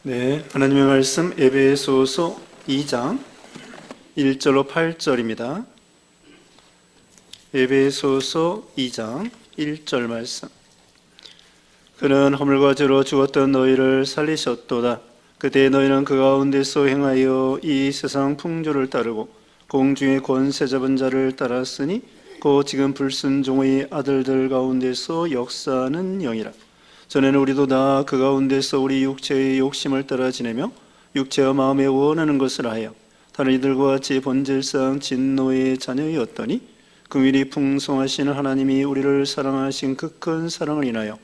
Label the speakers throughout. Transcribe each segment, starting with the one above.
Speaker 1: 네, 하나님의 말씀 에베소서 2장 1절로 8절입니다. 에베소서 2장 1절 말씀. 그는 허물과 죄로 죽었던 너희를 살리셨도다. 그때 너희는 그 가운데서 행하여 이 세상 풍조를 따르고 공중의 권세 잡은 자를 따랐으니 곧 지금 불순종의 아들들 가운데서 역사하는 영이라. 전에는 우리도 다 그 가운데서 우리 육체의 욕심을 따라 지내며 육체와 마음에 원하는 것을 하여 다른 이들과 같이 본질상 진노의 자녀였더니 긍휼이 풍성하신 하나님이 우리를 사랑하신 그 큰 사랑을 인하여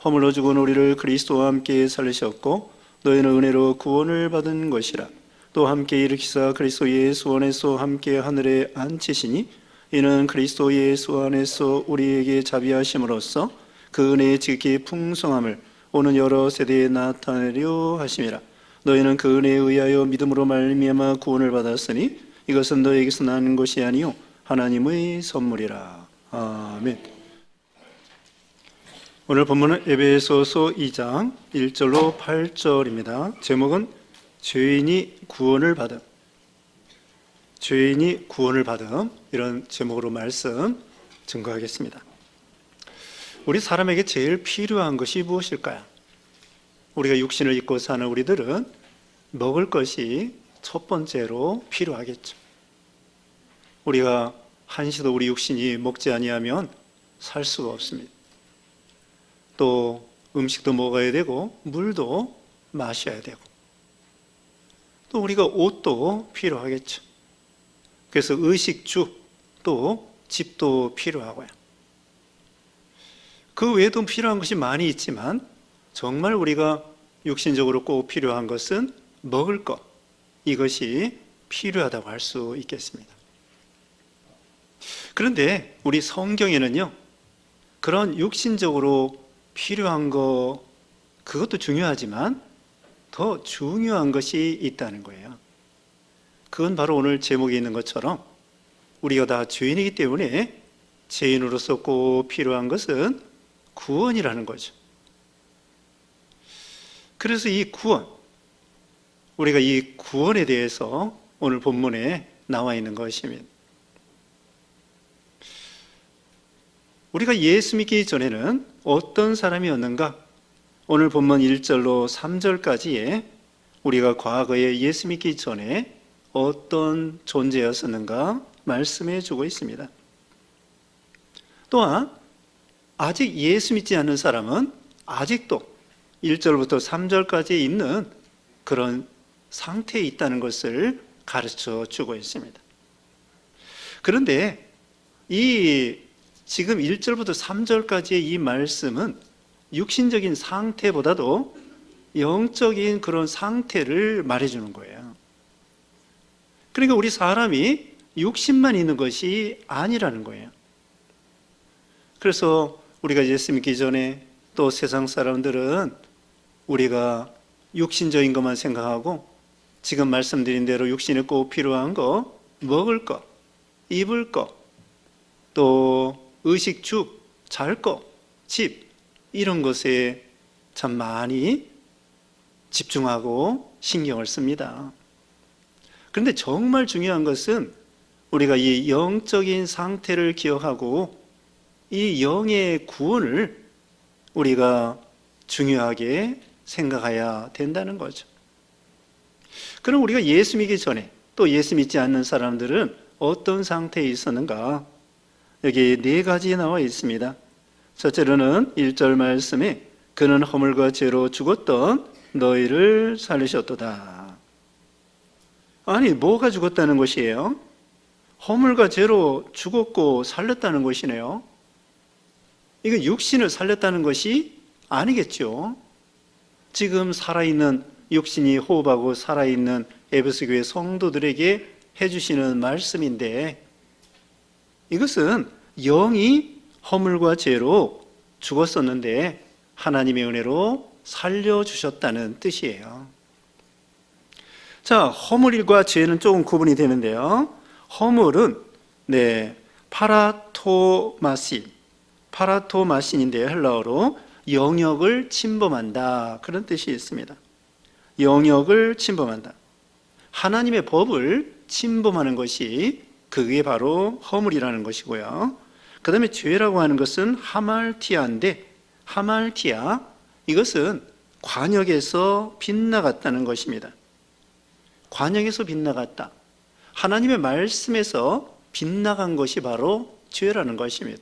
Speaker 1: 허물로 죽은 우리를 그리스도와 함께 살리셨고 너희는 은혜로 구원을 받은 것이라. 또 함께 일으키사 그리스도 예수 안에서 함께 하늘에 앉히시니 이는 그리스도 예수 안에서 우리에게 자비하심으로써 그 은혜의 지극히 풍성함을 오는 여러 세대에 나타내려 하심이라. 너희는 그 은혜에 의하여 믿음으로 말미암아 구원을 받았으니 이것은 너희에게서 난 것이 아니요 하나님의 선물이라. 아멘. 오늘 본문은 에베소서 2장 1절로 8절입니다. 제목은 죄인이 구원을 받음. 죄인이 구원을 받음, 이런 제목으로 말씀 증거하겠습니다. 우리 사람에게 제일 필요한 것이 무엇일까요? 우리가 육신을 입고 사는 우리들은 먹을 것이 첫 번째로 필요하겠죠. 우리가 한시도 우리 육신이 먹지 아니하면 살 수가 없습니다. 또 음식도 먹어야 되고 물도 마셔야 되고 또 우리가 옷도 필요하겠죠. 그래서 의식주 또 집도 필요하고요. 그 외에도 필요한 것이 많이 있지만 정말 우리가 육신적으로 꼭 필요한 것은 먹을 것, 이것이 필요하다고 할 수 있겠습니다. 그런데 우리 성경에는요, 그런 육신적으로 필요한 것, 그것도 중요하지만 더 중요한 것이 있다는 거예요. 그건 바로 오늘 제목에 있는 것처럼 우리가 다 죄인이기 때문에 죄인으로서 꼭 필요한 것은 구원이라는 거죠. 그래서 이 구원, 우리가 이 구원에 대해서 오늘 본문에 나와 있는 것입니다. 우리가 예수 믿기 전에는 어떤 사람이었는가? 오늘 본문 1절로 3절까지에 우리가 과거에 예수 믿기 전에 어떤 존재였었는가 말씀해 주고 있습니다. 또한 아직 예수 믿지 않는 사람은 아직도 1절부터 3절까지 있는 그런 상태에 있다는 것을 가르쳐 주고 있습니다. 그런데 이 지금 1절부터 3절까지의 이 말씀은 육신적인 상태보다도 영적인 그런 상태를 말해주는 거예요. 그러니까 우리 사람이 육신만 있는 것이 아니라는 거예요. 그래서 우리가 예수 믿기 전에 또 세상 사람들은 우리가 육신적인 것만 생각하고 지금 말씀드린 대로 육신에 꼭 필요한 거, 먹을 거, 입을 거, 또 의식주, 잘 거, 집, 이런 것에 참 많이 집중하고 신경을 씁니다. 그런데 정말 중요한 것은 우리가 이 영적인 상태를 기억하고 이 영의 구원을 우리가 중요하게 생각해야 된다는 거죠. 그럼 우리가 예수 믿기 전에 또 예수 믿지 않는 사람들은 어떤 상태에 있었는가? 여기 네 가지 나와 있습니다. 첫째로는 1절 말씀에 그는 허물과 죄로 죽었던 너희를 살리셨도다. 아니, 뭐가 죽었다는 것이에요? 허물과 죄로 죽었고 살렸다는 것이네요. 이건 육신을 살렸다는 것이 아니겠죠. 지금 살아있는 육신이 호흡하고 살아있는 에베소 교회 성도들에게 해주시는 말씀인데 이것은 영이 허물과 죄로 죽었었는데 하나님의 은혜로 살려주셨다는 뜻이에요. 자, 허물과 죄는 조금 구분이 되는데요. 허물은 파라토마신인데 헬라어로 영역을 침범한다, 그런 뜻이 있습니다. 영역을 침범한다. 하나님의 법을 침범하는 것이 그게 바로 허물이라는 것이고요. 그 다음에 죄라고 하는 것은 하말티아인데, 하말티아, 이것은 관역에서 빗나갔다는 것입니다. 관역에서 빗나갔다. 하나님의 말씀에서 빗나간 것이 바로 죄라는 것입니다.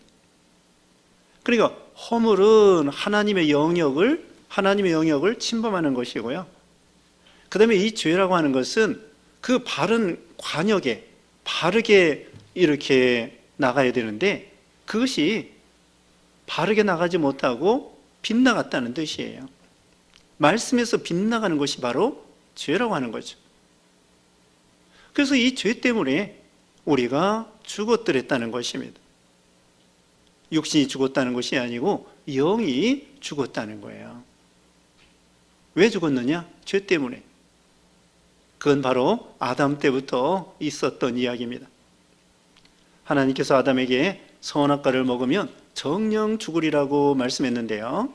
Speaker 1: 그러니까 허물은 하나님의 영역을 침범하는 것이고요. 그 다음에 이 죄라고 하는 것은 그 바른 관역에 바르게 이렇게 나가야 되는데 그것이 바르게 나가지 못하고 빗나갔다는 뜻이에요. 말씀에서 빗나가는 것이 바로 죄라고 하는 거죠. 그래서 이 죄 때문에 우리가 죽었더랬다는 것입니다. 육신이 죽었다는 것이 아니고 영이 죽었다는 거예요. 왜 죽었느냐? 죄 때문에. 그건 바로 아담 때부터 있었던 이야기입니다. 하나님께서 아담에게 선악과를 먹으면 정령 죽으리라고 말씀했는데요.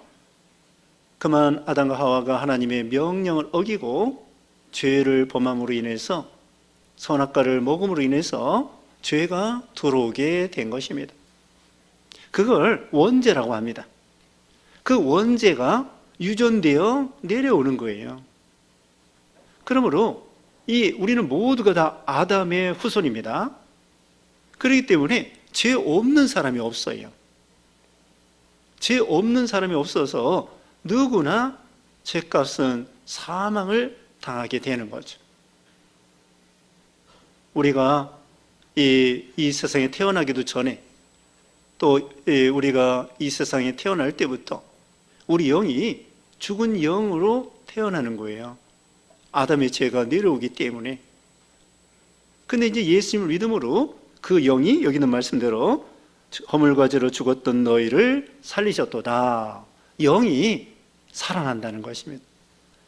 Speaker 1: 그만 아담과 하와가 하나님의 명령을 어기고 죄를 범함으로 인해서 선악과를 먹음으로 인해서 죄가 들어오게 된 것입니다. 그걸 원죄라고 합니다. 그 원죄가 유전되어 내려오는 거예요. 그러므로 우리는 모두가 다 아담의 후손입니다. 그렇기 때문에 죄 없는 사람이 없어요. 죄 없는 사람이 없어서 누구나 죄값은 사망을 당하게 되는 거죠. 우리가 이 세상에 태어나기도 전에 또 우리가 이 세상에 태어날 때부터 우리 영이 죽은 영으로 태어나는 거예요. 아담의 죄가 내려오기 때문에. 근데 이제 예수님을 믿음으로 그 영이 여기 있는 말씀대로 허물과 죄로 죽었던 너희를 살리셨도다. 영이 살아난다는 것입니다.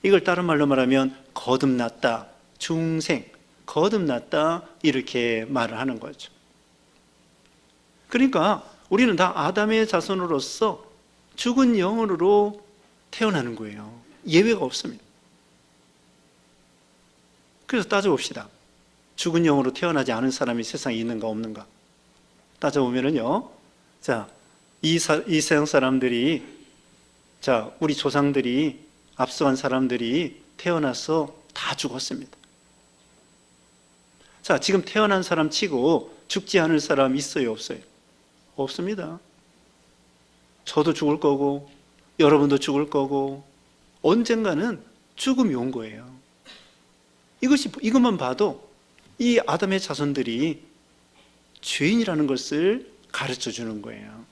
Speaker 1: 이걸 다른 말로 말하면 거듭났다, 중생, 거듭났다 이렇게 말을 하는 거죠. 그러니까 우리는 다 아담의 자손으로서 죽은 영으로 태어나는 거예요. 예외가 없습니다. 그래서 따져봅시다. 죽은 영으로 태어나지 않은 사람이 세상에 있는가 없는가? 따져보면은요. 자, 이 세상 사람들이, 자, 우리 조상들이, 앞서간 사람들이 태어나서 다 죽었습니다. 자, 지금 태어난 사람 치고 죽지 않을 사람 있어요, 없어요? 없습니다. 저도 죽을 거고, 여러분도 죽을 거고, 언젠가는 죽음이 온 거예요. 이것만 봐도 이 아담의 자손들이 죄인이라는 것을 가르쳐 주는 거예요.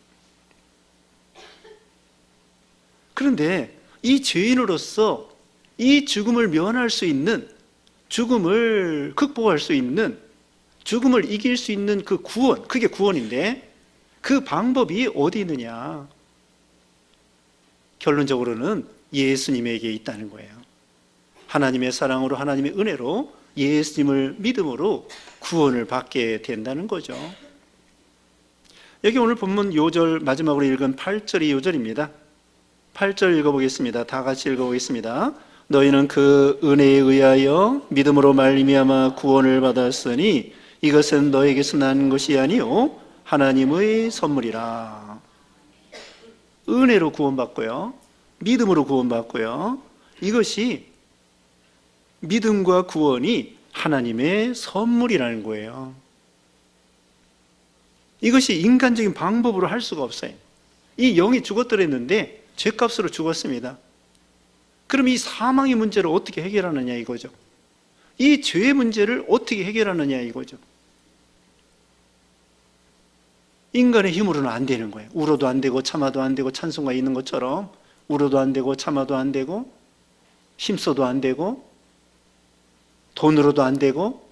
Speaker 1: 그런데 이 죄인으로서 이 죽음을 면할 수 있는, 죽음을 극복할 수 있는, 죽음을 이길 수 있는 그 구원, 그게 구원인데 그 방법이 어디 있느냐? 결론적으로는 예수님에게 있다는 거예요. 하나님의 사랑으로, 하나님의 은혜로 예수님을 믿음으로 구원을 받게 된다는 거죠. 여기 오늘 본문 요절 마지막으로 읽은 8절이 요절입니다. 8절 읽어보겠습니다. 다 같이 읽어보겠습니다. 너희는 그 은혜에 의하여 믿음으로 말미암아 구원을 받았으니 이것은 너에게서 난 것이 아니요 하나님의 선물이라. 은혜로 구원받고요, 믿음으로 구원받고요, 이것이 믿음과 구원이 하나님의 선물이라는 거예요. 이것이 인간적인 방법으로 할 수가 없어요. 이 영이 죽었더랬는데 죄값으로 죽었습니다. 그럼 이 사망의 문제를 어떻게 해결하느냐 이거죠. 이 죄의 문제를 어떻게 해결하느냐 이거죠. 인간의 힘으로는 안 되는 거예요. 울어도 안 되고 참아도 안 되고, 찬송가 있는 것처럼 울어도 안 되고 참아도 안 되고 힘써도 안 되고 돈으로도 안 되고,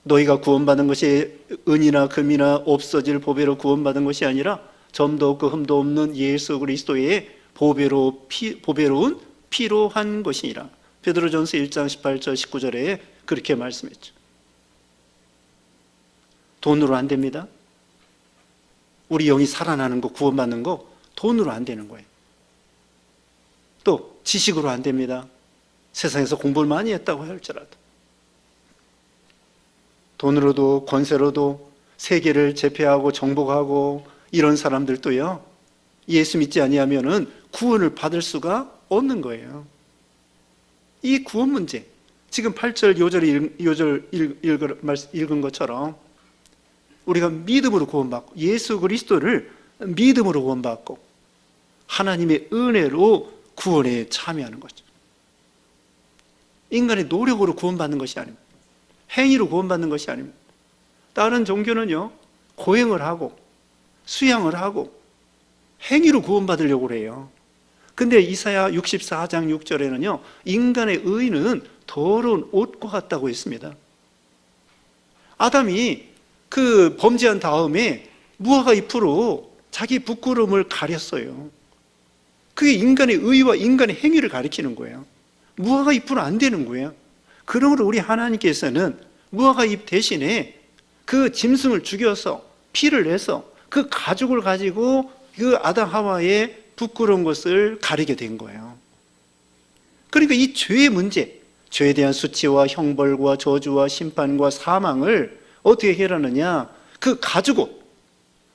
Speaker 1: 너희가 구원받은 것이 은이나 금이나 없어질 보배로 구원받은 것이 아니라 점도 없고 흠도 없는 예수 그리스도의 보배로운 피로 한 것이니라. 베드로전서 1장 18절 19절에 그렇게 말씀했죠. 돈으로 안 됩니다. 우리 영이 살아나는 거, 구원받는 거 돈으로 안 되는 거예요. 또 지식으로 안 됩니다. 세상에서 공부를 많이 했다고 할지라도, 돈으로도 권세로도 세계를 제패하고 정복하고 이런 사람들도요, 예수 믿지 아니하면은 구원을 받을 수가 없는 거예요. 이 구원 문제, 지금 8절 요절 읽은 것처럼 우리가 믿음으로 구원받고 예수 그리스도를 믿음으로 구원받고 하나님의 은혜로 구원에 참여하는 거죠. 인간의 노력으로 구원받는 것이 아닙니다. 행위로 구원받는 것이 아닙니다. 다른 종교는요, 고행을 하고 수양을 하고 행위로 구원받으려고 해요. 근데 이사야 64장 6절에는요, 인간의 의는 더러운 옷과 같다고 했습니다. 아담이 그 범죄한 다음에 무화과 잎으로 자기 부끄러움을 가렸어요. 그게 인간의 의와 인간의 행위를 가리키는 거예요. 무화과 잎으로 안 되는 거예요. 그러므로 우리 하나님께서는 무화과 잎 대신에 그 짐승을 죽여서 피를 내서 그 가죽을 가지고 그 아담 하와의 부끄러운 것을 가리게 된 거예요. 그러니까 이 죄의 문제, 죄에 대한 수치와 형벌과 저주와 심판과 사망을 어떻게 해결하느냐? 그 가지고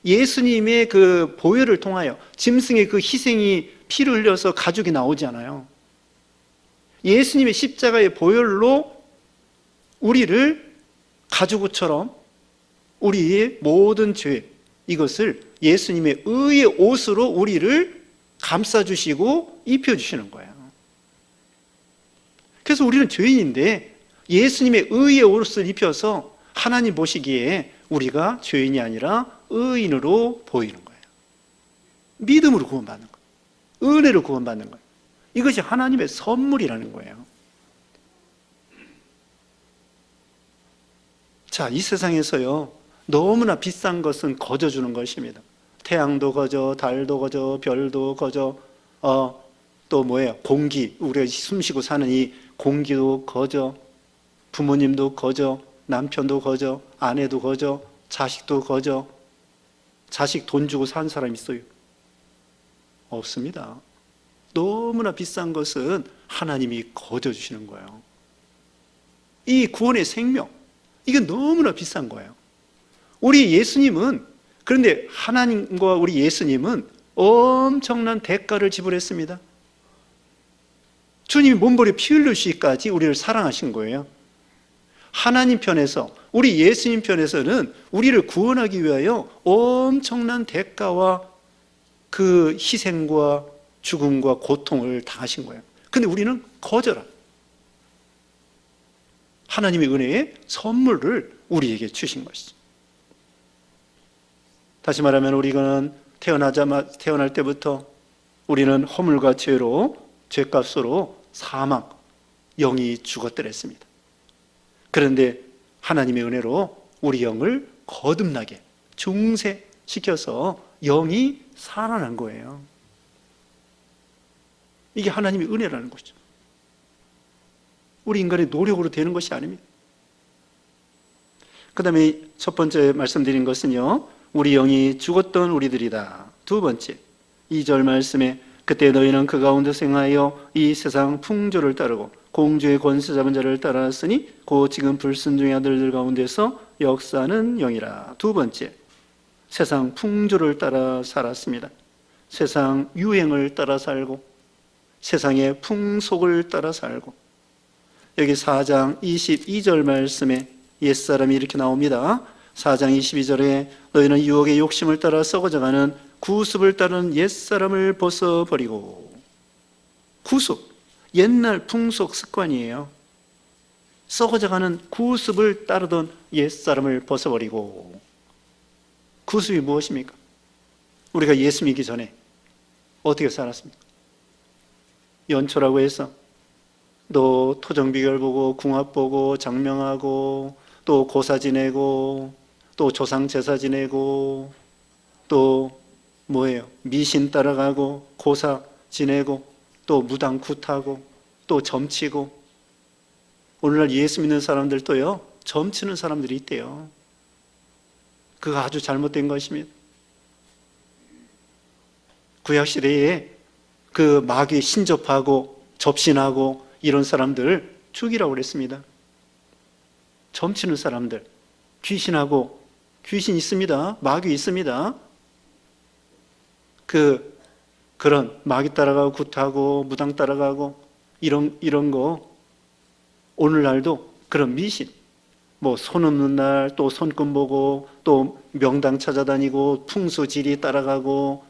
Speaker 1: 예수님의 그 보혈을 통하여 짐승의 그 희생이 피를 흘려서 가죽이 나오잖아요. 예수님의 십자가의 보혈로 우리를 가죽옷처럼 우리의 모든 죄, 이것을 예수님의 의의 옷으로 우리를 감싸주시고 입혀주시는 거예요. 그래서 우리는 죄인인데 예수님의 의의 옷을 입혀서 하나님 보시기에 우리가 죄인이 아니라 의인으로 보이는 거예요. 믿음으로 구원받는 거예요. 은혜로 구원받는 거예요. 이것이 하나님의 선물이라는 거예요. 자, 이 세상에서요, 너무나 비싼 것은 거저주는 것입니다. 태양도 거저, 달도 거저, 별도 거저, 또 뭐예요? 공기, 우리가 숨쉬고 사는 이 공기도 거저, 부모님도 거저, 남편도 거저, 아내도 거저, 자식도 거저. 자식 돈 주고 산 사람 있어요? 없습니다. 너무나 비싼 것은 하나님이 거저 주시는 거예요. 이 구원의 생명, 이게 너무나 비싼 거예요. 우리 예수님은, 그런데 하나님과 우리 예수님은 엄청난 대가를 지불했습니다. 주님이 몸버려 피 흘리시기까지 우리를 사랑하신 거예요. 하나님 편에서, 우리 예수님 편에서는 우리를 구원하기 위하여 엄청난 대가와 그 희생과 죽음과 고통을 당하신 거예요. 근데 우리는 거절한 하나님의 은혜의 선물을 우리에게 주신 것이죠. 다시 말하면 우리는 태어날 때부터 우리는 허물과 죄로, 죄값으로 사망, 영이 죽었더랬습니다. 그런데 하나님의 은혜로 우리 영을 거듭나게 중생시켜서 영이 살아난 거예요. 이게 하나님의 은혜라는 거죠. 우리 인간의 노력으로 되는 것이 아닙니다. 그 다음에 첫 번째 말씀드린 것은요, 우리 영이 죽었던 우리들이다. 두 번째, 2절 말씀에 그때 너희는 그 가운데서 행하여 이 세상 풍조를 따르고 공주의 권세 잡은 자를 따랐으니 곧 지금 불순종의 아들들 가운데서 역사하는 영이라. 두 번째, 세상 풍조를 따라 살았습니다. 세상 유행을 따라 살고 세상의 풍속을 따라 살고, 여기 4장 22절 말씀에 옛사람이 이렇게 나옵니다. 4장 22절에 너희는 유혹의 욕심을 따라 썩어져가는 구습을 따르는 옛사람을 벗어버리고. 구습, 옛날 풍속 습관이에요. 썩어져가는 구습을 따르던 옛사람을 벗어버리고. 구습이 무엇입니까? 우리가 예수 믿기 전에 어떻게 살았습니까? 연초라고 해서 또 토정비결 보고 궁합 보고 장명하고 또 고사 지내고 또 조상 제사 지내고 또 뭐예요? 미신 따라가고 고사 지내고 또 무당 굿하고 또 점치고. 오늘날 예수 믿는 사람들도요, 점치는 사람들이 있대요. 그거 아주 잘못된 것입니다. 구약시대에 그 마귀 신접하고 접신하고 이런 사람들을 죽이라고 그랬습니다. 점치는 사람들, 귀신 있습니다. 마귀 있습니다. 그런 마귀 따라가고 굿하고 무당 따라가고 이런 거 오늘날도 그런 미신, 뭐 손 없는 날 또 손금 보고 또 명당 찾아다니고 풍수지리 따라가고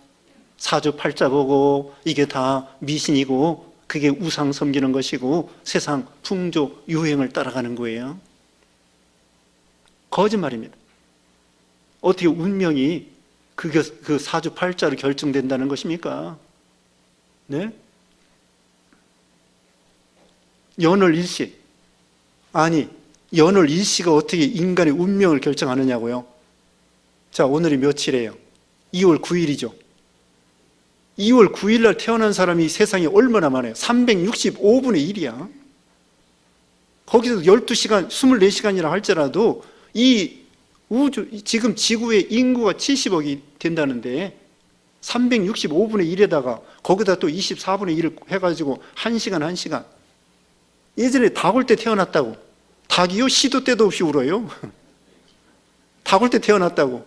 Speaker 1: 사주팔자 보고 이게 다 미신이고 그게 우상 섬기는 것이고 세상 풍조 유행을 따라가는 거예요. 거짓말입니다. 어떻게 운명이 그 사주팔자로 결정된다는 것입니까? 네? 연월일시. 아니, 연월일시가 어떻게 인간의 운명을 결정하느냐고요? 자, 오늘이 며칠이에요? 2월 9일이죠. 2월 9일 날 태어난 사람이 세상에 얼마나 많아요? 365분의 1이야. 거기서 12시간, 24시간이라 할지라도 이 우주, 지금 지구의 인구가 70억이 된다는데 365분의 1에다가 거기다 또 24분의 1을 해가지고 1시간 예전에 닭 올 때 태어났다고. 닭이요? 시도 때도 없이 울어요. 닭 올 때 태어났다고.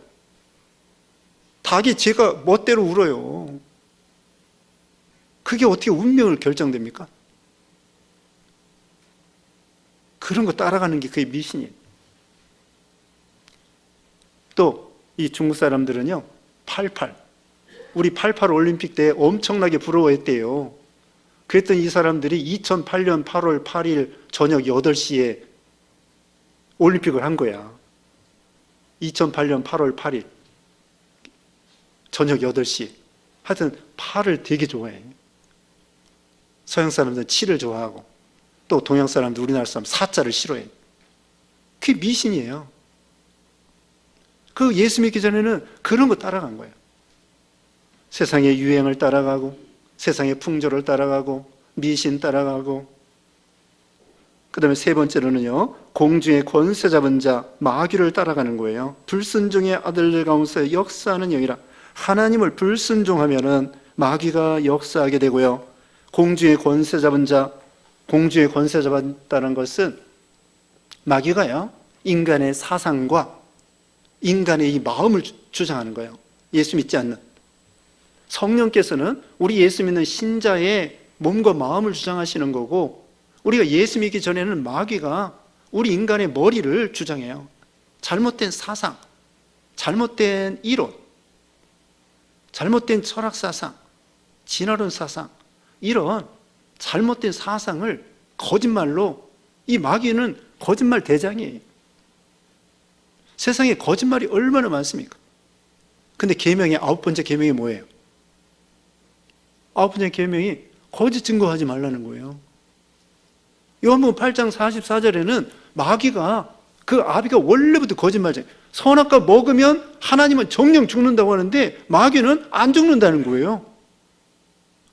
Speaker 1: 닭이 제가 멋대로 울어요. 그게 어떻게 운명을 결정됩니까? 그런 거 따라가는 게 그게 미신이에요. 또 이 중국 사람들은요, 88. 우리 88 올림픽 때 엄청나게 부러워했대요. 그랬더니 이 사람들이 2008년 8월 8일 저녁 8시에 올림픽을 한 거야. 2008년 8월 8일 저녁 8시. 하여튼 8을 되게 좋아해. 서양 사람들은 7을 좋아하고 또 동양 사람들, 우리나라 사람 4자를 싫어해. 그게 미신이에요. 그 예수 믿기 전에는 그런 거 따라간 거예요. 세상의 유행을 따라가고 세상의 풍조를 따라가고 미신 따라가고, 그 다음에 세 번째로는요, 공중의 권세 잡은 자 마귀를 따라가는 거예요. 불순종의 아들들 가운데 역사하는 영이라. 하나님을 불순종하면은 마귀가 역사하게 되고요. 공중의 권세 잡은 자, 공중의 권세 잡았다는 것은 마귀가요, 인간의 사상과 인간의 이 마음을 주장하는 거예요. 예수 믿지 않는. 성령께서는 우리 예수 믿는 신자의 몸과 마음을 주장하시는 거고, 우리가 예수 믿기 전에는 마귀가 우리 인간의 머리를 주장해요. 잘못된 사상, 잘못된 이론, 잘못된 철학 사상, 진화론 사상, 이런 잘못된 사상을 거짓말로, 이 마귀는 거짓말 대장이에요. 세상에 거짓말이 얼마나 많습니까? 근데 계명의 9번째 계명이 뭐예요? 9번째 계명이 거짓 증거하지 말라는 거예요. 요한복음 8장 44절에는 마귀가, 그 아비가 원래부터 거짓말쟁이, 선악과 먹으면 하나님은 정령 죽는다고 하는데 마귀는 안 죽는다는 거예요.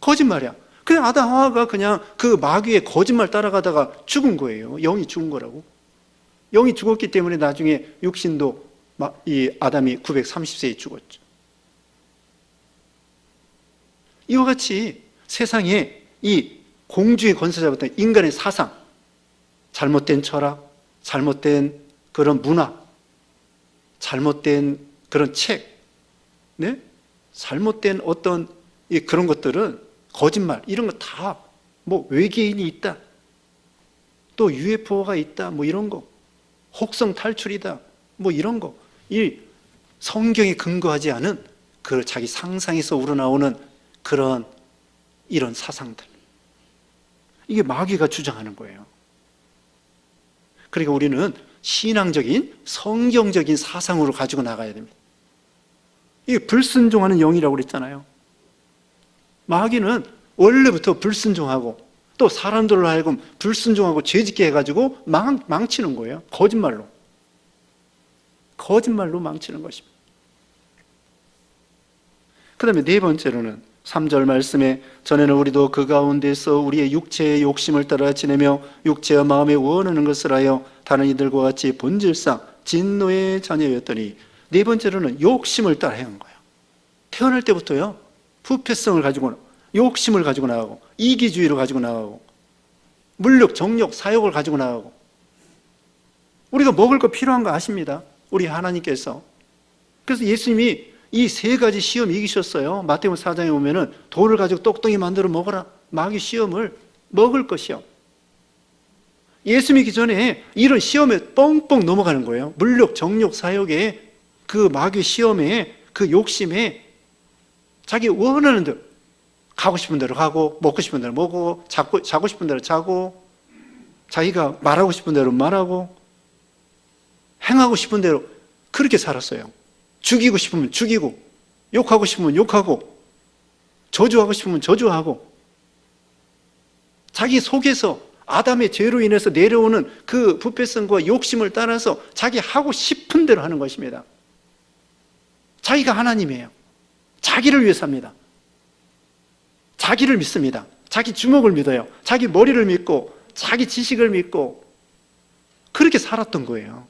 Speaker 1: 거짓말이야. 그냥 아담 하와가 그냥 그 마귀의 거짓말 따라가다가 죽은 거예요. 영이 죽은 거라고. 영이 죽었기 때문에 나중에 육신도 이 아담이 930세에 죽었죠. 이와 같이 세상에 이 공주의 권세 잡았던 인간의 사상, 잘못된 철학, 잘못된 그런 문화, 잘못된 그런 책, 네? 잘못된 어떤 그런 것들은 거짓말, 이런 거 다 뭐 외계인이 있다, 또 UFO가 있다, 뭐 이런 거, 혹성 탈출이다, 뭐 이런 거, 이 성경에 근거하지 않은 그 자기 상상에서 우러나오는 그런 이런 사상들, 이게 마귀가 주장하는 거예요. 그러니까 우리는 신앙적인 성경적인 사상으로 가지고 나가야 됩니다. 이게 불순종하는 영이라고 그랬잖아요. 마귀는 원래부터 불순종하고 또 사람들로 하여금 불순종하고 죄짓게 해가지고 망치는 거예요. 거짓말로 망치는 것입니다. 그 다음에 네 번째로는 3절 말씀에, 전에는 우리도 그 가운데서 우리의 육체의 욕심을 따라 지내며 육체와 마음에 원하는 것을 하여 다른 이들과 같이 본질상 진노의 자녀였더니, 네 번째로는 욕심을 따라 행한 거예요. 태어날 때부터요, 부패성을 가지고, 욕심을 가지고 나가고 이기주의를 가지고 나가고, 물욕, 정욕, 사욕을 가지고 나가고. 우리가 먹을 거 필요한 거 아십니다. 우리 하나님께서. 그래서 예수님이 이 세 가지 시험 이기셨어요. 마태복음 4장에 보면은 돌을 가지고 똑똑히 만들어 먹어라. 마귀 시험을, 먹을 것 시험. 예수 믿기 전에 이런 시험에 뻥뻥 넘어가는 거예요. 물욕, 정욕, 사욕에 그 마귀 시험에 그 욕심에 자기 원하는 대로 가고 싶은 대로 가고 먹고 싶은 대로 먹고 자고 싶은 대로 자고 자기가 말하고 싶은 대로 말하고 행하고 싶은 대로 그렇게 살았어요. 죽이고 싶으면 죽이고 욕하고 싶으면 욕하고 저주하고 싶으면 저주하고 자기 속에서 아담의 죄로 인해서 내려오는 그 부패성과 욕심을 따라서 자기 하고 싶은 대로 하는 것입니다. 자기가 하나님이에요. 자기를 위해 삽니다. 자기를 믿습니다. 자기 주먹을 믿어요. 자기 머리를 믿고 자기 지식을 믿고 그렇게 살았던 거예요.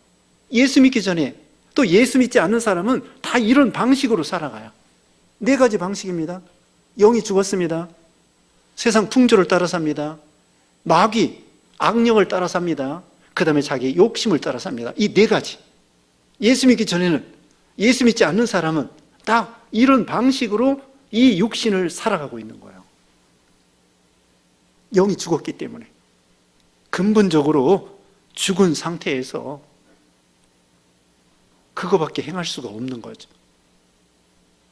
Speaker 1: 예수 믿기 전에. 또 예수 믿지 않는 사람은 다 이런 방식으로 살아가요. 네 가지 방식입니다. 영이 죽었습니다. 세상 풍조를 따라 삽니다. 마귀, 악령을 따라 삽니다. 그 다음에 자기 욕심을 따라 삽니다. 이 네 가지. 예수 믿기 전에는, 예수 믿지 않는 사람은 다 이런 방식으로 이 육신을 살아가고 있는 거예요. 영이 죽었기 때문에. 근본적으로 죽은 상태에서 그거밖에 행할 수가 없는 거죠.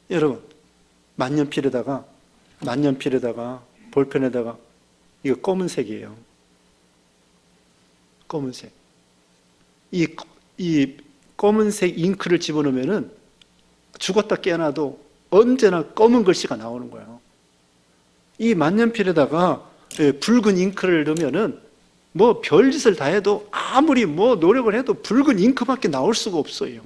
Speaker 1: 여러분, 만년필에다가 볼펜에다가 이거 검은색이에요. 검은색. 이 검은색 잉크를 집어넣으면은 죽었다 깨어나도 언제나 검은 글씨가 나오는 거예요. 이 만년필에다가 붉은 잉크를 넣으면은 뭐 별짓을 다 해도 아무리 뭐 노력을 해도 붉은 잉크밖에 나올 수가 없어요.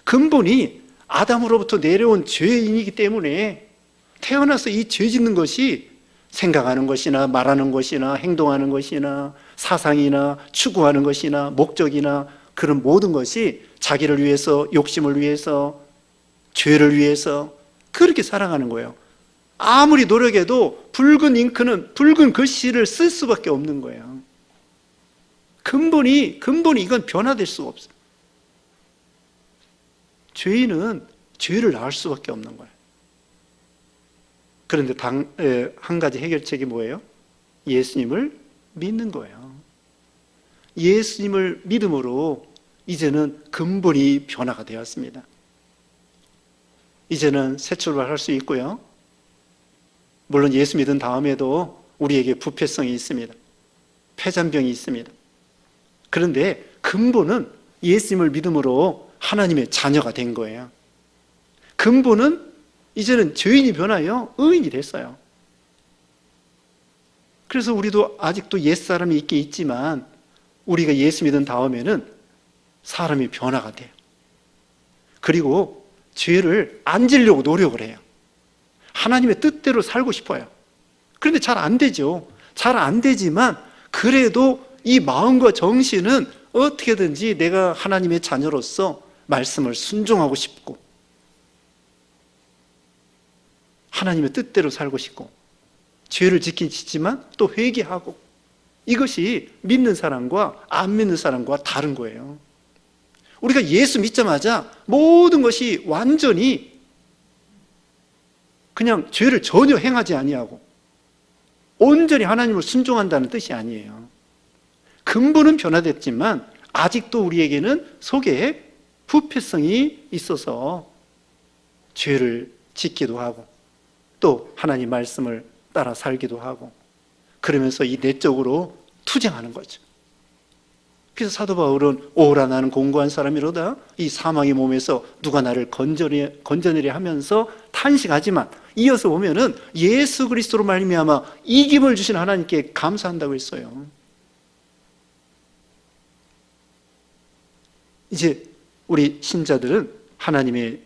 Speaker 1: 근본이 아담으로부터 내려온 죄인이기 때문에 태어나서 이 죄 짓는 것이 생각하는 것이나 말하는 것이나 행동하는 것이나 사상이나 추구하는 것이나 목적이나 그런 모든 것이 자기를 위해서, 욕심을 위해서, 죄를 위해서 그렇게 살아가는 거예요. 아무리 노력해도 붉은 잉크는 붉은 글씨를 쓸 수밖에 없는 거예요. 근본이 이건 변화될 수가 없어요. 죄인은 죄를 낳을 수밖에 없는 거예요. 그런데 한 가지 해결책이 뭐예요? 예수님을 믿는 거예요. 예수님을 믿음으로 이제는 근본이 변화가 되었습니다. 이제는 새 출발할 수 있고요. 물론 예수 믿은 다음에도 우리에게 부패성이 있습니다. 폐잔병이 있습니다. 그런데 근본은 예수님을 믿음으로 하나님의 자녀가 된 거예요. 근본은 이제는 죄인이 변하여 의인이 됐어요. 그래서 우리도 아직도 옛사람이 있긴 있지만 우리가 예수 믿은 다음에는 사람이 변화가 돼요. 그리고 죄를 안 지려고 노력을 해요. 하나님의 뜻대로 살고 싶어요. 그런데 잘 안 되죠. 잘 안 되지만 그래도 이 마음과 정신은 어떻게든지 내가 하나님의 자녀로서 말씀을 순종하고 싶고 하나님의 뜻대로 살고 싶고 죄를 지킨 지지만 또 회개하고 이것이 믿는 사람과 안 믿는 사람과 다른 거예요. 우리가 예수 믿자마자 모든 것이 완전히 그냥 죄를 전혀 행하지 아니하고 온전히 하나님을 순종한다는 뜻이 아니에요. 근본은 변화됐지만 아직도 우리에게는 속에 부패성이 있어서 죄를 짓기도 하고 또 하나님 말씀을 따라 살기도 하고 그러면서 이 내적으로 투쟁하는 거죠. 그래서 사도 바울은 오라 나는 공고한 사람이로다 이 사망의 몸에서 누가 나를 건져내려 하면서 탄식하지만 이어서 보면은 예수 그리스도로 말미암아 이김을 주신 하나님께 감사한다고 했어요. 이제 우리 신자들은 하나님의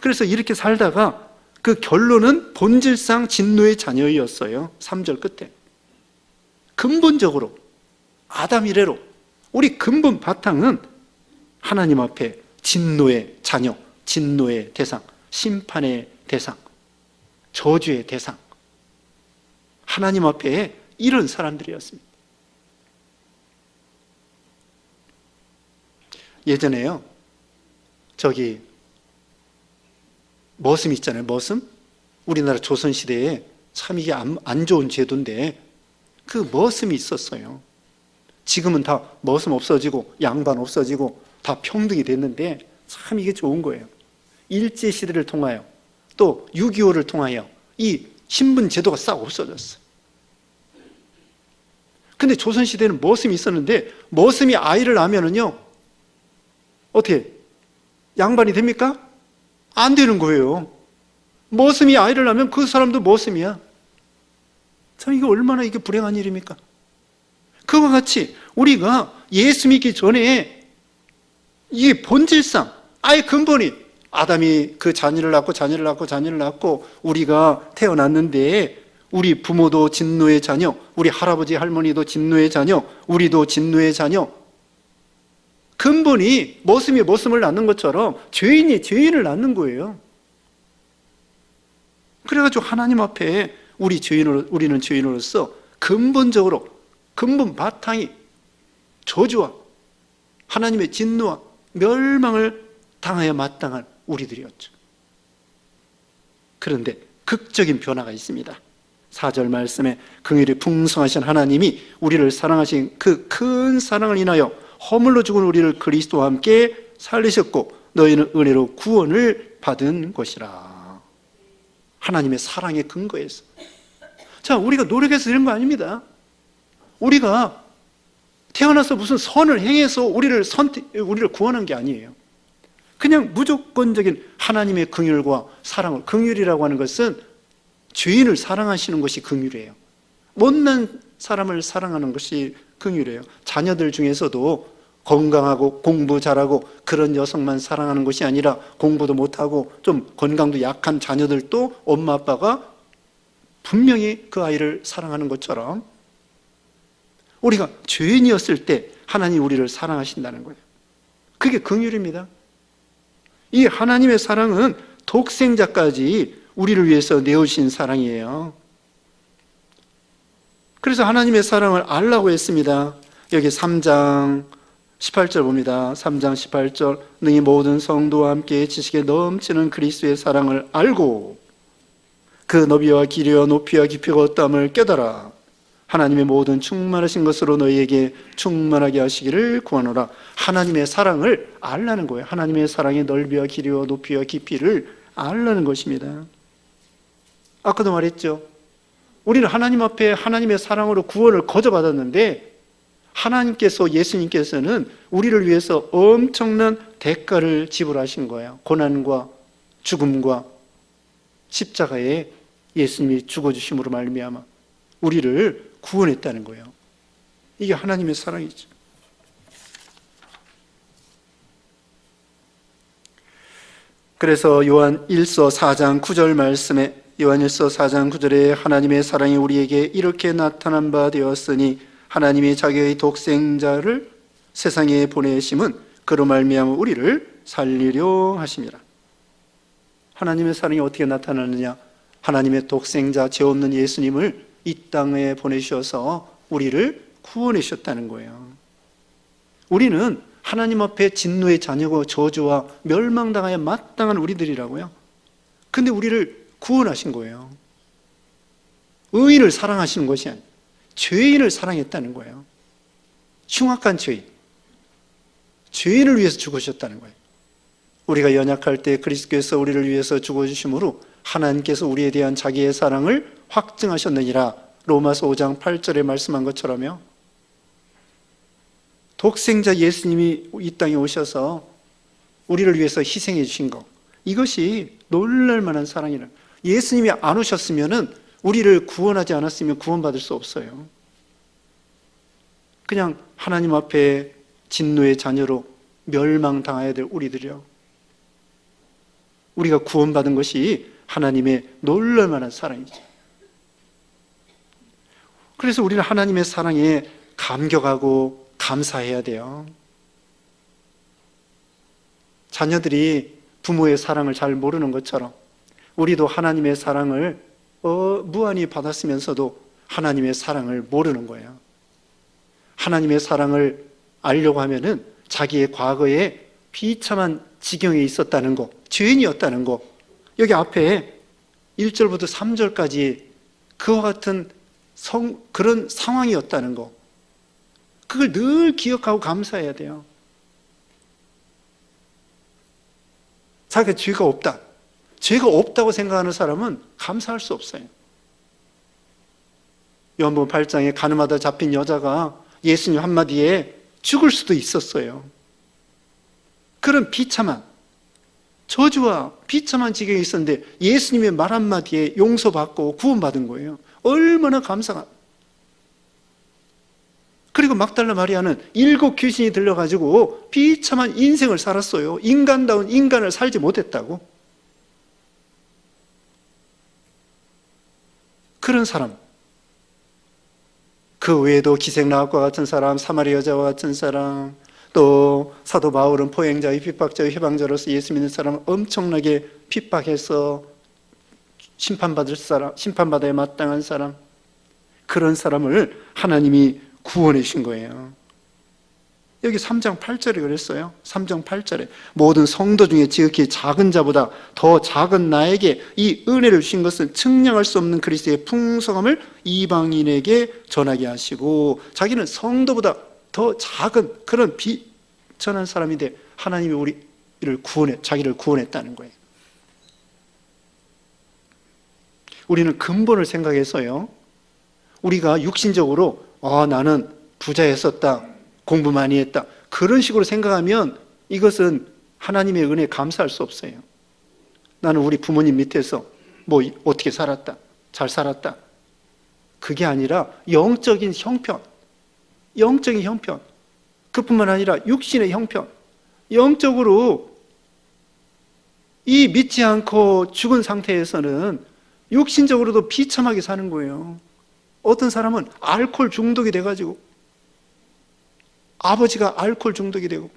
Speaker 1: 그래서 이렇게 살다가 그 결론은 본질상 진노의 자녀였어요. 3절 끝에 근본적으로 아담 이래로 우리 근본 바탕은 하나님 앞에 진노의 자녀, 진노의 대상, 심판의 대상, 저주의 대상 하나님 앞에 이런 사람들이었습니다. 예전에요, 머슴 있잖아요, 머슴. 우리나라 조선시대에 참 이게 안 좋은 제도인데, 그 머슴이 있었어요. 지금은 다 머슴 없어지고 양반 없어지고 다 평등이 됐는데 참 이게 좋은 거예요. 일제시대를 통하여 또 6.25를 통하여 이 신분 제도가 싹 없어졌어요. 근데 조선시대는 머슴이 있었는데, 머슴이 아이를 낳으면은요, 어떻게 양반이 됩니까? 안 되는 거예요. 머슴이 아이를 낳으면 그 사람도 머슴이야. 참 이게 얼마나 이게 불행한 일입니까? 그와 같이 우리가 예수 믿기 전에 이게 본질상 아예 근본이, 아담이 그 자녀를 낳고 우리가 태어났는데, 우리 부모도 진노의 자녀, 우리 할아버지 할머니도 진노의 자녀, 우리도 진노의 자녀. 근본이 머슴이 머슴을 낳는 것처럼 죄인이 죄인을 낳는 거예요. 그래가지고 하나님 앞에 우리는 죄인으로서 근본적으로, 근본 바탕이 저주와 하나님의 진노와 멸망을 당하여 마땅한 우리들이었죠. 그런데 극적인 변화가 있습니다. 4절 말씀에 긍휼이 풍성하신 하나님이 우리를 사랑하신 그 큰 사랑을 인하여 허물로 죽은 우리를 그리스도와 함께 살리셨고 너희는 은혜로 구원을 받은 것이라. 하나님의 사랑의 근거에서. 자, 우리가 노력해서 되는 거 아닙니다. 우리가 태어나서 무슨 선을 행해서 우리를 구원한 게 아니에요. 그냥 무조건적인 하나님의 긍휼과 사랑을, 긍휼이라고 하는 것은 죄인을 사랑하시는 것이 긍휼이에요. 못난 사람을 사랑하는 것이 긍휼이에요. 자녀들 중에서도 건강하고 공부 잘하고 그런 여성만 사랑하는 것이 아니라, 공부도 못하고 좀 건강도 약한 자녀들도 엄마 아빠가 분명히 그 아이를 사랑하는 것처럼, 우리가 죄인이었을 때 하나님 우리를 사랑하신다는 거예요. 그게 긍휼입니다. 이 하나님의 사랑은 독생자까지 우리를 위해서 내어주신 사랑이에요. 그래서 하나님의 사랑을 알라고 했습니다. 여기 3장 18절 봅니다. 3장 18절, 너희 모든 성도와 함께 지식에 넘치는 그리스도의 사랑을 알고 그 너비와 길이와 높이와 깊이가 어떠함을 깨달아 하나님의 모든 충만하신 것으로 너희에게 충만하게 하시기를 구하노라. 하나님의 사랑을 알라는 거예요. 하나님의 사랑의 넓이와 길이와 높이와 깊이를 알라는 것입니다. 아까도 말했죠. 우리는 하나님 앞에 하나님의 사랑으로 구원을 거저받았는데, 하나님께서, 예수님께서는 우리를 위해서 엄청난 대가를 지불하신 거예요. 고난과 죽음과 십자가에 예수님이 죽어주심으로 말미암아 우리를 구원했다는 거예요. 이게 하나님의 사랑이죠. 그래서 요한 1서 4장 9절 말씀에, 요한 1서 4장 9절에 하나님의 사랑이 우리에게 이렇게 나타난 바 되었으니 하나님이 자기의 독생자를 세상에 보내심은 그로 말미암아 우리를 살리려 하심이라. 하나님의 사랑이 어떻게 나타나느냐? 하나님의 독생자, 죄 없는 예수님을 이 땅에 보내셔서 우리를 구원해 주셨다는 거예요. 우리는 하나님 앞에 진노의 자녀고 저주와 멸망당하여 마땅한 우리들이라고요. 근데 우리를 구원하신 거예요. 의인을 사랑하시는 것이 아니에요. 죄인을 사랑했다는 거예요. 흉악한 죄인을 위해서 죽으셨다는 거예요. 우리가 연약할 때 그리스도께서 우리를 위해서 죽어주심으로 하나님께서 우리에 대한 자기의 사랑을 확증하셨느니라. 로마서 5장 8절에 말씀한 것처럼요. 독생자 예수님이 이 땅에 오셔서 우리를 위해서 희생해 주신 것, 이것이 놀랄만한 사랑이라. 예수님이 안 오셨으면 우리를 구원하지 않았으면 구원받을 수 없어요. 그냥 하나님 앞에 진노의 자녀로 멸망당해야 될 우리들이요. 우리가 구원받은 것이 하나님의 놀랄만한 사랑이죠. 그래서 우리는 하나님의 사랑에 감격하고 감사해야 돼요. 자녀들이 부모의 사랑을 잘 모르는 것처럼 우리도 하나님의 사랑을 무한히 받았으면서도 하나님의 사랑을 모르는 거예요. 하나님의 사랑을 알려고 하면은 자기의 과거에 비참한 지경에 있었다는 거, 죄인이었다는 거, 여기 앞에 1절부터 3절까지 그와 같은 그런 상황이었다는 거, 그걸 늘 기억하고 감사해야 돼요. 자기가 죄가 없다. 죄가 없다고 생각하는 사람은 감사할 수 없어요. 요한복음 8장에 가늠하다 잡힌 여자가 예수님 한마디에 죽을 수도 있었어요. 그런 비참한, 저주와 비참한 지경에 있었는데 예수님의 말 한마디에 용서받고 구원받은 거예요. 얼마나 감사가. 그리고 막달라 마리아는 7 귀신이 들려가지고 비참한 인생을 살았어요. 인간다운 인간을 살지 못했다고. 그런 사람, 그 외에도 기생나합과 같은 사람, 사마리 여자와 같은 사람, 또 사도 바울은 포행자의 핍박자의 해방자로서 예수 믿는 사람을 엄청나게 핍박해서 심판받을 사람, 심판받아야 마땅한 사람, 그런 사람을 하나님이 구원해 주신 거예요. 여기 3장 8절에 그랬어요. 3장 8절에 모든 성도 중에 지극히 작은 자보다 더 작은 나에게 이 은혜를 주신 것은 측량할 수 없는 그리스도의 풍성함을 이방인에게 전하게 하시고, 자기는 성도보다 더 작은 그런 비천한 사람인데 하나님이 우리를 자기를 구원했다는 거예요. 우리는 근본을 생각해서요, 우리가 육신적으로 나는 부자였었다, 공부 많이 했다, 그런 식으로 생각하면 이것은 하나님의 은혜에 감사할 수 없어요. 나는 우리 부모님 밑에서 뭐 어떻게 살았다, 잘 살았다, 그게 아니라 영적인 형편, 영적인 형편, 그뿐만 아니라 육신의 형편, 영적으로 이 믿지 않고 죽은 상태에서는 육신적으로도 비참하게 사는 거예요. 어떤 사람은 알코올 중독이 돼가지고, 아버지가 알코올 중독이 되고,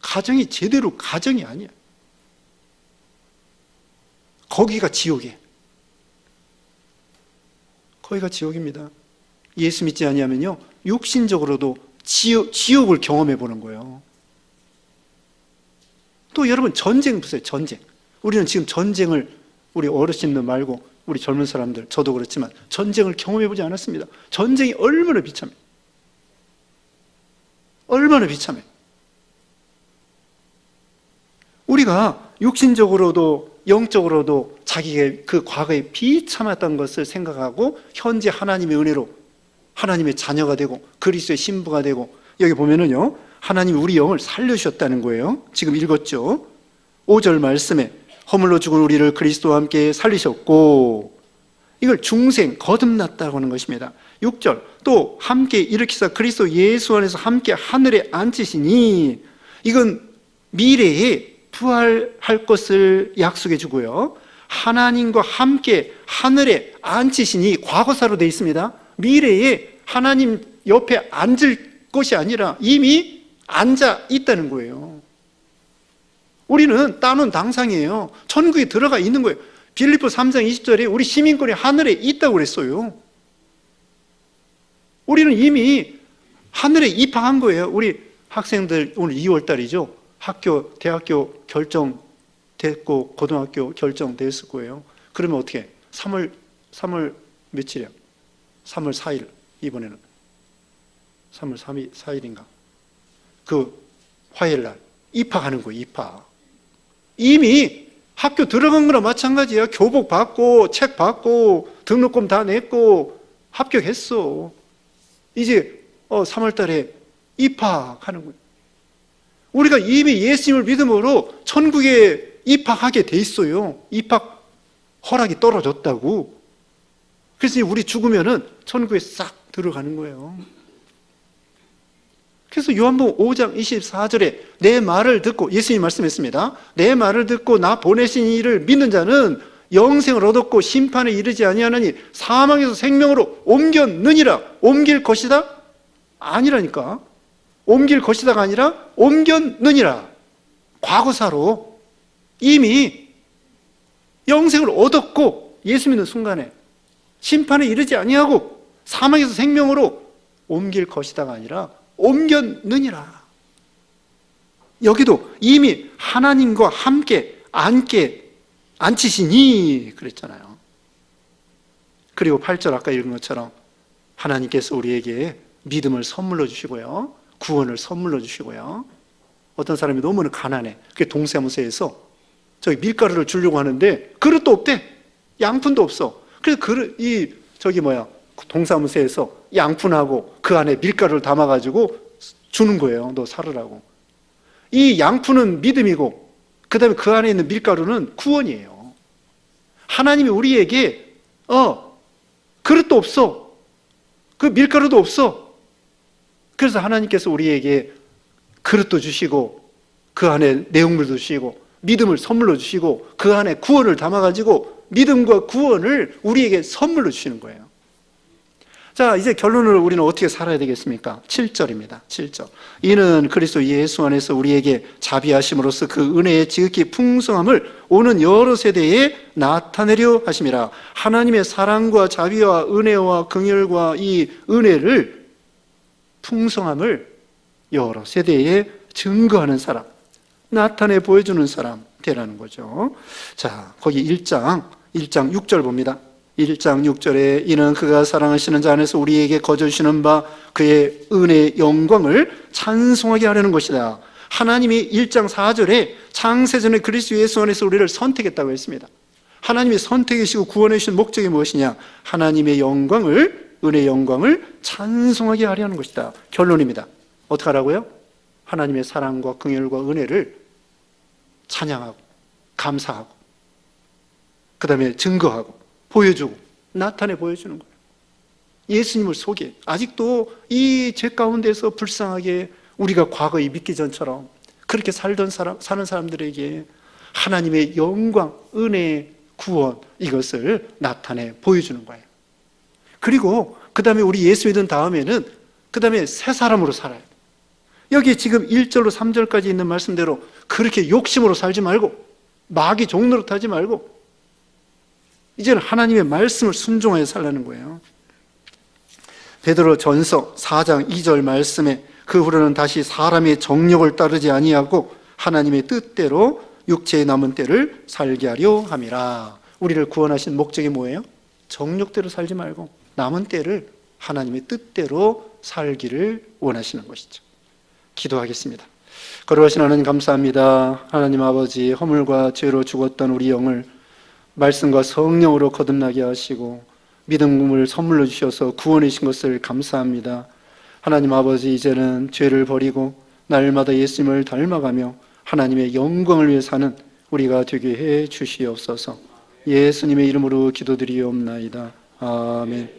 Speaker 1: 가정이 제대로 가정이 아니야. 거기가 지옥이에요. 거기가 지옥입니다. 예수 믿지 아니하면요, 육신적으로도 지옥을 경험해 보는 거예요. 또 여러분, 전쟁 보세요. 전쟁. 우리는 지금 전쟁을, 우리 어르신들 말고 우리 젊은 사람들, 저도 그렇지만 전쟁을 경험해 보지 않았습니다. 전쟁이 얼마나 비참해. 얼마나 비참해. 우리가 육신적으로도 영적으로도 자기의 그 과거에 비참했던 것을 생각하고 현재 하나님의 은혜로 하나님의 자녀가 되고 그리스도의 신부가 되고, 여기 보면은요, 하나님이 우리 영을 살려주셨다는 거예요. 지금 읽었죠. 5절 말씀에 허물로 죽은 우리를 그리스도와 함께 살리셨고, 이걸 중생, 거듭났다고 하는 것입니다. 6절 또 함께 일으키사 그리스도 예수 안에서 함께 하늘에 앉히시니, 이건 미래에 부활할 것을 약속해 주고요, 하나님과 함께 하늘에 앉히시니 과거사로 되어 있습니다. 미래에 하나님 옆에 앉을 것이 아니라 이미 앉아 있다는 거예요. 우리는 따놓은 당상이에요. 천국에 들어가 있는 거예요. 빌립보 3장 20절에 우리 시민권이 하늘에 있다고 그랬어요. 우리는 이미 하늘에 입학한 거예요. 우리 학생들 오늘 2월 달이죠. 대학교 결정됐고 고등학교 결정됐을 거예요. 그러면 어떻게? 3월 며칠이야? 3월 4일, 이번에는 3월 4일인가? 그 화요일 날 입학하는 거예요. 입학. 이미 학교 들어간 거랑 마찬가지야. 교복 받고 책 받고 등록금 다 냈고 합격했어. 이제 3월 달에 입학하는 거예요. 우리가 이미 예수님을 믿음으로 천국에 입학하게 돼 있어요. 입학 허락이 떨어졌다고. 그래서 우리 죽으면은 천국에 싹 들어가는 거예요. 그래서 요한복음 5장 24절에 내 말을 듣고, 예수님이 말씀했습니다. 내 말을 듣고 나 보내신 이를 믿는 자는 영생을 얻었고 심판에 이르지 아니하나니 사망에서 생명으로 옮겼느니라. 옮길 것이다? 아니라니까. 옮길 것이다가 아니라 옮겼느니라. 과거사로 이미 영생을 얻었고, 예수 믿는 순간에 심판에 이르지 아니하고 사망에서 생명으로 옮길 것이다가 아니라 옮겼느니라. 여기도 이미 하나님과 함께 앉히시니 그랬잖아요. 그리고 8절 아까 읽은 것처럼 하나님께서 우리에게 믿음을 선물로 주시고요, 구원을 선물로 주시고요. 어떤 사람이 너무나 가난해. 그 동사무소에서 저기 밀가루를 주려고 하는데 그릇도 없대. 양푼도 없어. 그래서 동사무소에서 양푼하고 그 안에 밀가루를 담아가지고 주는 거예요. 너 사르라고. 이 양푼은 믿음이고 그 다음에 그 안에 있는 밀가루는 구원이에요. 하나님이 우리에게 그릇도 없어, 그 밀가루도 없어. 그래서 하나님께서 우리에게 그릇도 주시고 그 안에 내용물도 주시고 믿음을 선물로 주시고 그 안에 구원을 담아가지고 믿음과 구원을 우리에게 선물로 주시는 거예요. 자, 이제 결론을 우리는 어떻게 살아야 되겠습니까? 7절입니다. 7절. 이는 그리스도 예수 안에서 우리에게 자비하심으로써 그 은혜의 지극히 풍성함을 오는 여러 세대에 나타내려 하심이라. 하나님의 사랑과 자비와 은혜와 긍휼과 이 은혜를, 풍성함을 여러 세대에 증거하는 사람, 나타내 보여주는 사람 되라는 거죠. 자, 거기 1장 6절 봅니다. 1장 6절에 이는 그가 사랑하시는 자 안에서 우리에게 거저주시는 바 그의 은혜의 영광을 찬송하게 하려는 것이다. 하나님이 1장 4절에 창세전에 그리스도 예수 안에서 우리를 선택했다고 했습니다. 하나님이 선택하시고 구원해 주신 목적이 무엇이냐? 하나님의 영광을, 은혜의 영광을 찬송하게 하려는 것이다. 결론입니다. 어떻게 하라고요? 하나님의 사랑과 긍휼과 은혜를 찬양하고 감사하고 그 다음에 증거하고 보여주고 나타내 보여주는 거예요. 예수님을 소개. 아직도 이 죄 가운데서 불쌍하게 우리가 과거에 믿기 전처럼 그렇게 사는 사람들에게 하나님의 영광, 은혜, 구원, 이것을 나타내 보여주는 거예요. 그리고 그 다음에 우리 예수 믿은 다음에는 그 다음에 새 사람으로 살아요. 여기 지금 1절로 3절까지 있는 말씀대로 그렇게 욕심으로 살지 말고 마귀 종노릇 하지 말고 이제는 하나님의 말씀을 순종하여 살라는 거예요. 베드로전서 4장 2절 말씀에 그 후로는 다시 사람의 정욕을 따르지 아니하고 하나님의 뜻대로 육체의 남은 때를 살게 하려 함이라. 우리를 구원하신 목적이 뭐예요? 정욕대로 살지 말고 남은 때를 하나님의 뜻대로 살기를 원하시는 것이죠. 기도하겠습니다. 거룩하신 하나님 감사합니다. 하나님 아버지, 허물과 죄로 죽었던 우리 영을 말씀과 성령으로 거듭나게 하시고 믿음을 선물로 주셔서 구원해 주신 것을 감사합니다. 하나님 아버지, 이제는 죄를 버리고 날마다 예수님을 닮아가며 하나님의 영광을 위해 사는 우리가 되게 해 주시옵소서. 예수님의 이름으로 기도드리옵나이다. 아멘.